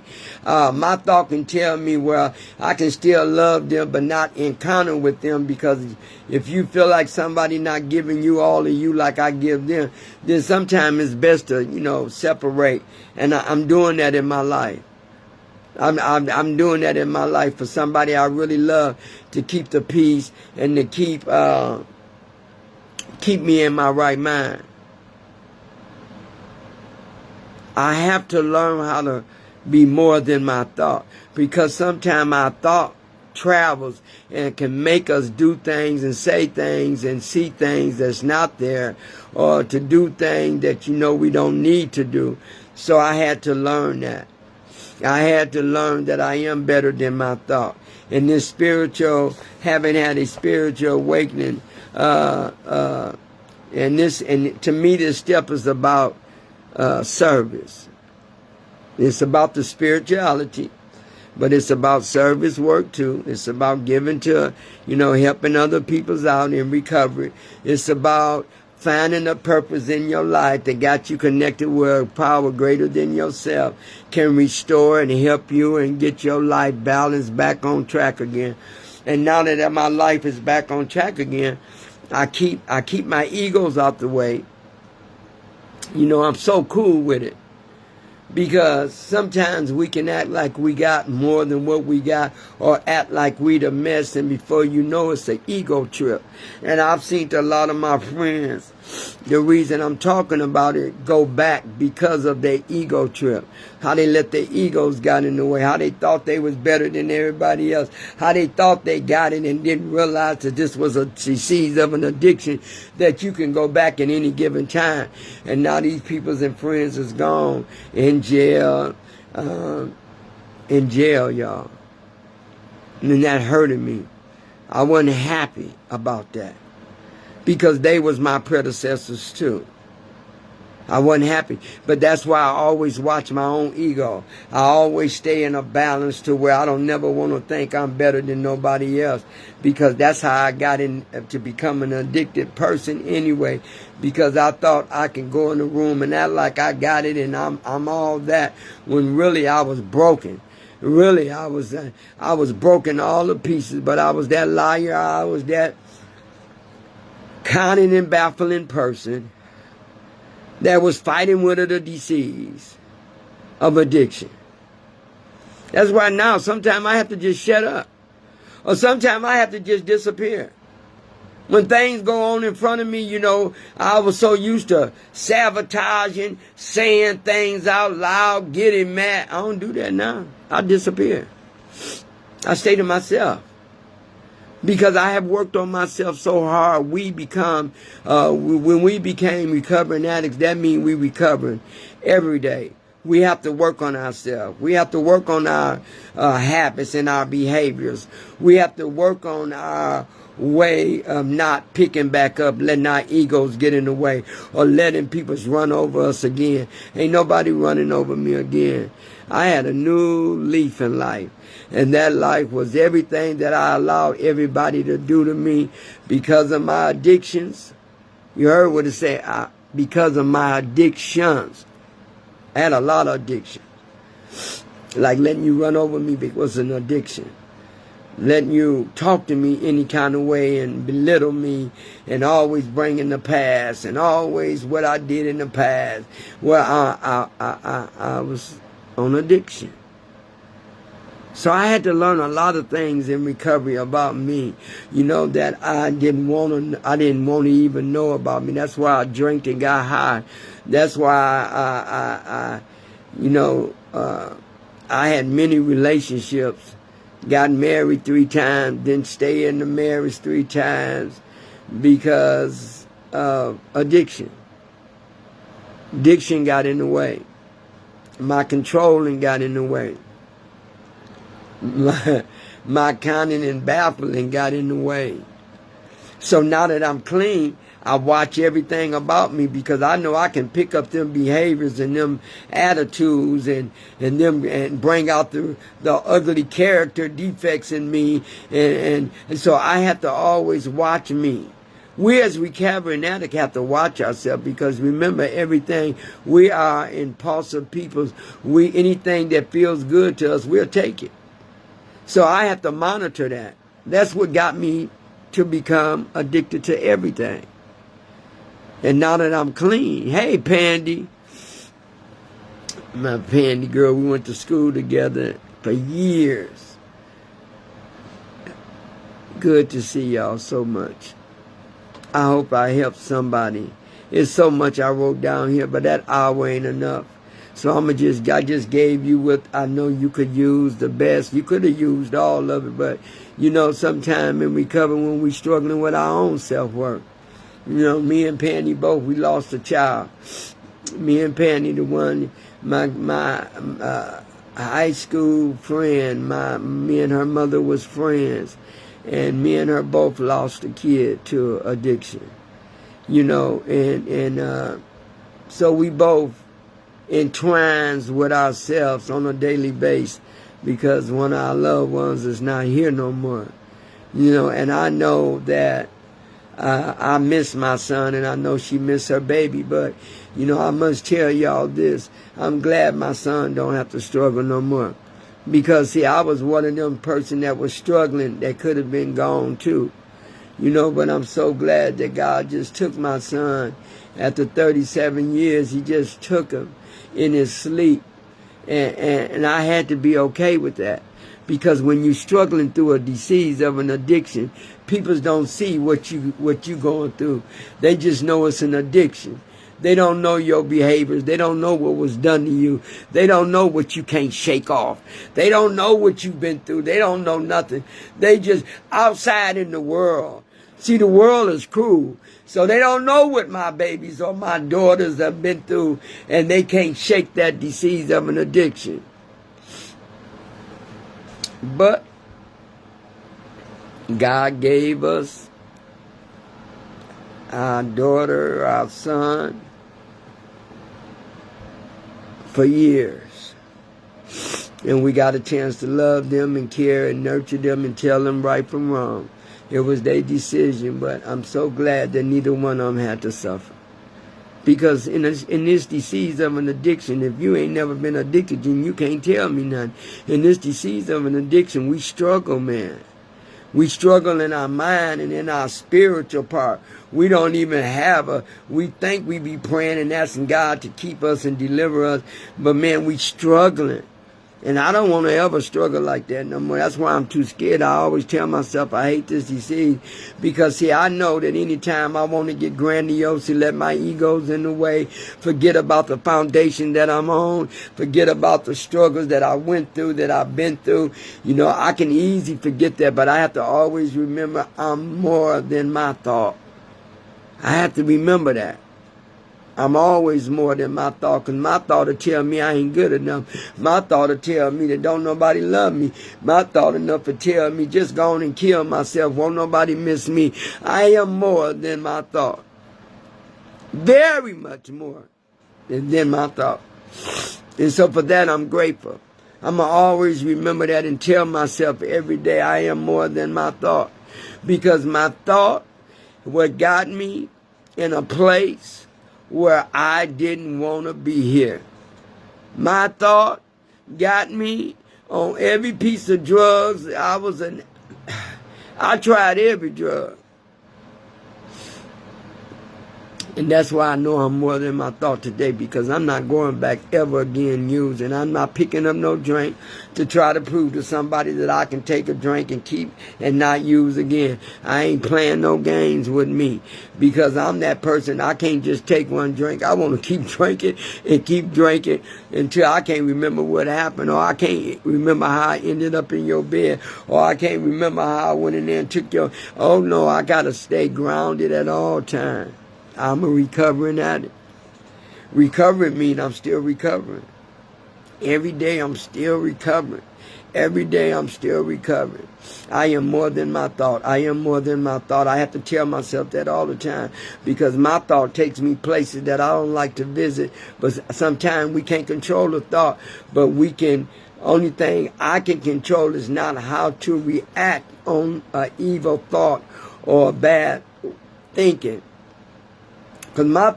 My thought can tell me, well, I can still love them, but not encounter with them, because if you feel like somebody not giving you all of you like I give them, then sometimes it's best to, separate. And I'm doing that in my life. I'm doing that in my life for somebody I really love, to keep the peace and to keep me in my right mind. I have to learn how to be more than my thought, because sometimes our thought travels and can make us do things and say things and see things that's not there, or to do things that we don't need to do. So I had to learn that. I had to learn that I am better than my thought. And this having had a spiritual awakening, and to me this step is about service. It's about the spirituality, but it's about service work too. It's about giving to, helping other people out in recovery. It's about finding a purpose in your life that got you connected with a power greater than yourself, can restore and help you and get your life balanced back on track again. And now that my life is back on track again, I keep my egos out the way. I'm so cool with it. Because sometimes we can act like we got more than what we got, or act like we the mess, and before you know it's an ego trip. And I've seen a lot of my friends, the reason I'm talking about it, go back because of their ego trip. How they let their egos got in the way. How they thought they was better than everybody else. How they thought they got it and didn't realize that this was a disease of an addiction that you can go back at any given time. And now these people's and friends is gone in jail, y'all. And that hurted me. I wasn't happy about that, because they was my predecessors too. I wasn't happy. But that's why I always watch my own ego. I always stay in a balance to where I don't never want to think I'm better than nobody else, because that's how I got to become an addicted person anyway, because I thought I can go in the room and act like I got it and I'm all that, when really I was broken. Really, I was broken all to pieces, but I was that liar. I was that cunning and baffling person that was fighting with the disease of addiction. That's why now sometimes I have to just shut up, or sometimes I have to just disappear. When things go on in front of me, I was so used to sabotaging, saying things out loud, getting mad. I don't do that now. I disappear. I stay to myself. Because I have worked on myself so hard. We become, when we became recovering addicts, that means we recovering every day. We have to work on ourselves. We have to work on our habits and our behaviors. We have to work on our way of not picking back up, letting our egos get in the way, or letting people run over us again. Ain't nobody running over me again. I had a new leaf in life. And that life was everything that I allowed everybody to do to me because of my addictions. You heard what it said, because of my addictions. I had a lot of addiction. Like letting you run over me was an addiction. letting you talk to me any kind of way and belittle me and always bringing the past and always what I did in the past. Well, I was on addiction. So I had to learn a lot of things in recovery about me, that I didn't want to even know about me. That's why I drank and got high. That's why I had many relationships, got married 3 times, didn't stay in the marriage 3 times because of addiction. Addiction got in the way. My controlling got in the way. My counting and baffling got in the way. So now that I'm clean, I watch everything about me because I know I can pick up them behaviors and them attitudes and bring out the ugly character defects in me. And so I have to always watch me. We as recovering addicts have to watch ourselves because remember everything, we are impulsive people. Anything that feels good to us, we'll take it. So I have to monitor that. That's what got me to become addicted to everything. And now that I'm clean, hey, Pandy, my Pandy girl, we went to school together for years. Good to see y'all so much. I hope I helped somebody. It's so much I wrote down here, but that hour ain't enough. So I just gave you what I know you could use the best. You could have used all of it, but sometime in recovery when we struggling with our own self-worth. Me and Penny both, we lost a child. Me and Penny, the one, my high school friend, me and her mother was friends. And me and her both lost a kid to addiction. So we both entwines with ourselves on a daily basis because one of our loved ones is not here no more. And I know that I miss my son and I know she miss her baby, but I must tell y'all this. I'm glad my son don't have to struggle no more. Because, see, I was one of them person that was struggling that could have been gone too. But I'm so glad that God just took my son. After 37 years, he just took him in his sleep. And I had to be okay with that. Because when you're struggling through a disease of an addiction, people don't see what you going through. They just know it's an addiction. They don't know your behaviors. They don't know what was done to you. They don't know what you can't shake off. They don't know what you've been through. They don't know nothing. They just outside in the world. See, the world is cruel. So they don't know what my babies or my daughters have been through, and they can't shake that disease of an addiction. But God gave us our daughter, our son, for years. And we got a chance to love them and care and nurture them and tell them right from wrong. It was their decision, but I'm so glad that neither one of them had to suffer. Because in this disease of an addiction, if you ain't never been addicted, then you can't tell me nothing. In this disease of an addiction, we struggle, man. We struggle in our mind and in our spiritual part. We don't even we think we be praying and asking God to keep us and deliver us. But man, we struggling. And I don't want to ever struggle like that no more. That's why I'm too scared. I always tell myself I hate this disease. Because, see, I know that anytime I want to get grandiose and let my egos in the way, forget about the foundation that I'm on, forget about the struggles that I went through, that I've been through, I can easily forget that. But I have to always remember I'm more than my thought. I have to remember that. I'm always more than my thought, because my thought will tell me I ain't good enough. My thought will tell me that don't nobody love me. My thought enough to tell me just go on and kill myself. Won't nobody miss me. I am more than my thought. Very much more than my thought. And so for that, I'm grateful. I'm going to always remember that and tell myself every day I am more than my thought. Because my thought, what got me in a place where I didn't want to be here. My thought got me on every piece of drugs. I was an I tried every drug. And that's why I know I'm more than my thought today, because I'm not going back ever again using. I'm not picking up no drink to try to prove to somebody that I can take a drink and keep and not use again. I ain't playing no games with me, because I'm that person. I can't just take one drink. I want to keep drinking and keep drinking until I can't remember what happened, or I can't remember how I ended up in your bed, or I can't remember how I went in there and took your... Oh no, I got to stay grounded at all times. I'm a recovering addict. Recovering means I'm still recovering. Every day I'm still recovering. Every day I'm still recovering. I am more than my thought. I am more than my thought. I have to tell myself that all the time, because my thought takes me places that I don't like to visit. But sometimes we can't control the thought, but we can. Only thing I can control is not how to react on an evil thought or bad thinking. Because my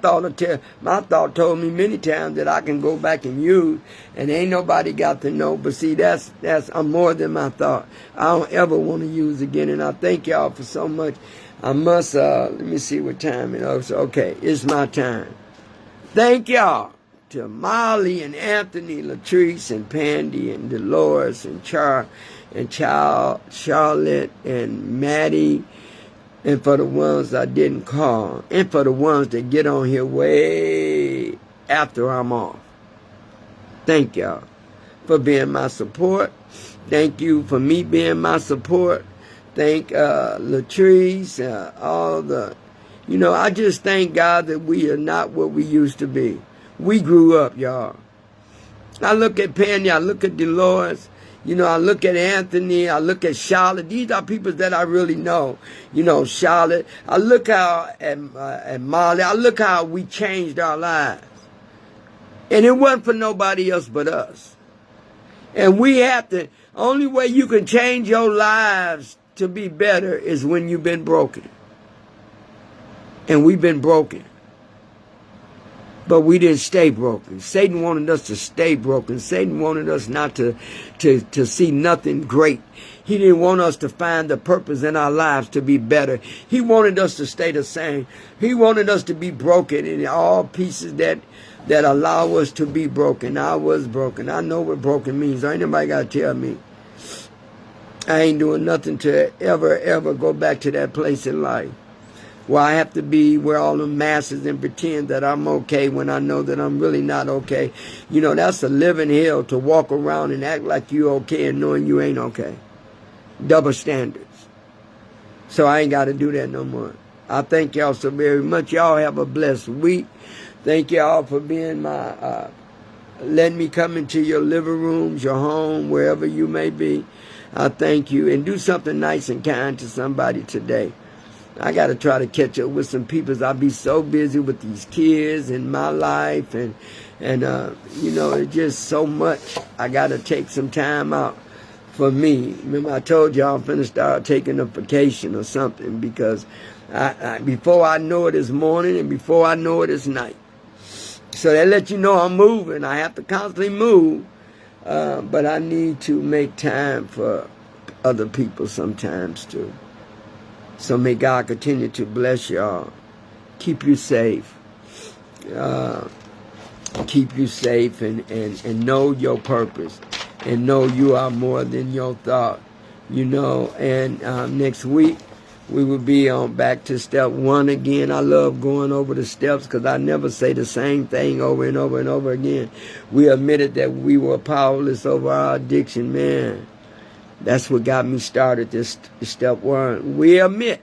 thought told me many times that I can go back and use, and ain't nobody got to know. But see, I'm more than my thought. I don't ever want to use again, and I thank y'all for so much. I must, let me see what time it is. Okay, it's my time. Thank y'all to Molly and Anthony, Latrice and Pandy and Dolores and Charlotte and Maddie. And for the ones I didn't call. And for the ones that get on here way after I'm off. Thank y'all for being my support. Thank you for me being my support. Thank Latrice, all the... You know, I just thank God that we are not what we used to be. We grew up, y'all. I look at Penny, I look at Dolores. You know, I look at Anthony, I look at Charlotte. These are people that I really know. You know, Charlotte. I look at Molly. I look how we changed our lives. And it wasn't for nobody else but us. And we have to, only way you can change your lives to be better is when you've been broken. And we've been broken. But we didn't stay broken. Satan wanted us to stay broken. Satan wanted us not to see nothing great. He didn't want us to find the purpose in our lives to be better. He wanted us to stay the same. He wanted us to be broken in all pieces that allow us to be broken. I was broken. I know what broken means. Ain't nobody got to tell me. I ain't doing nothing to ever go back to that place in life where I have to be where all the masses and pretend that I'm okay when I know that I'm really not okay. You know, that's a living hell, to walk around and act like you okay and knowing you ain't okay. Double standards. So I ain't got to do that no more. I thank y'all so very much. Y'all have a blessed week. Thank y'all for being my, letting me come into your living rooms, your home, wherever you may be. I thank you. And do something nice and kind to somebody today. I got to try to catch up with some people. I'll be so busy with these kids in my life. And you know, it's just so much. I got to take some time out for me. Remember, I told y'all I'm finna start taking a vacation or something, because before I know it, it's morning, and before I know it, it's night. So that lets you know I'm moving. I have to constantly move. But I need to make time for other people sometimes too. So may God continue to bless y'all. Keep you safe. Keep you safe and know your purpose. And know you are more than your thought. You know, and next week we will be on back to step 1 again. I love going over the steps because I never say the same thing over and over and over again. We admitted that we were powerless over our addiction, man. That's what got me started this step 1. We admit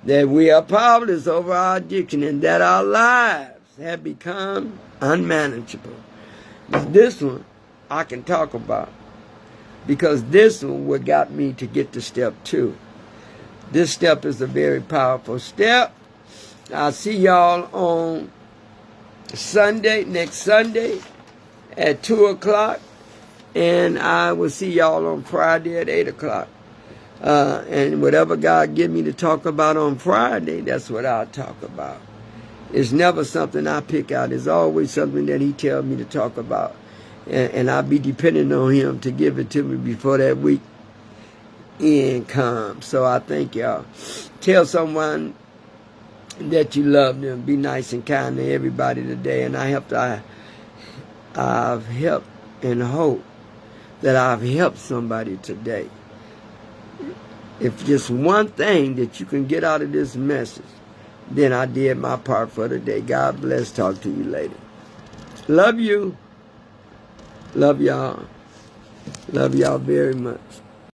that we are powerless over our addiction and that our lives have become unmanageable. This one I can talk about, because this one what got me to get to step 2. This step is a very powerful step. I'll see y'all on Sunday, next Sunday at 2 o'clock. And I will see y'all on Friday at 8 o'clock. And whatever God give me to talk about on Friday, that's what I'll talk about. It's never something I pick out. It's always something that He tells me to talk about. And I'll be depending on Him to give it to me before that week end comes. So I thank y'all. Tell someone that you love them. Be nice and kind to everybody today. And I've helped and hope that I've helped somebody today. If just one thing that you can get out of this message, then I did my part for the day. God bless. Talk to you later. Love you. Love y'all. Love y'all very much.